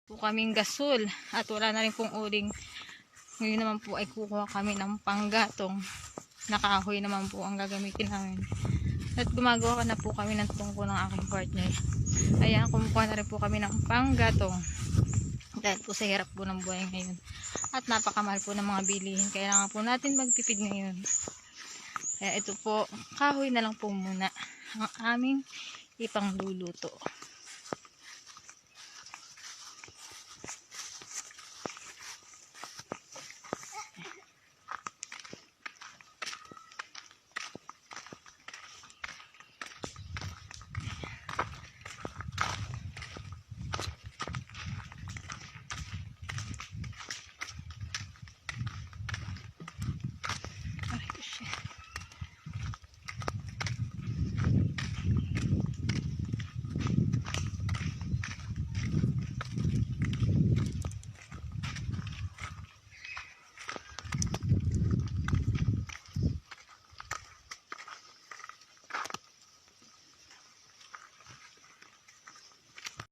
po kaming gasol at wala na rin pong uling. Ngayon naman po ay kukuha kami ng panggatong. Nakahoy naman po ang gagamitin namin. At gumagawa na po kami ng tungko ng aking partner. Ayan, kumukuha na rin po kami ng panggatong. Dahil po sa hirap po ng buhay ngayon. At napakamahal po ng mga bilihin. Kailangan po natin magtipid ngayon. Kaya ito po, kahoy na lang po muna ang aming ipangluluto.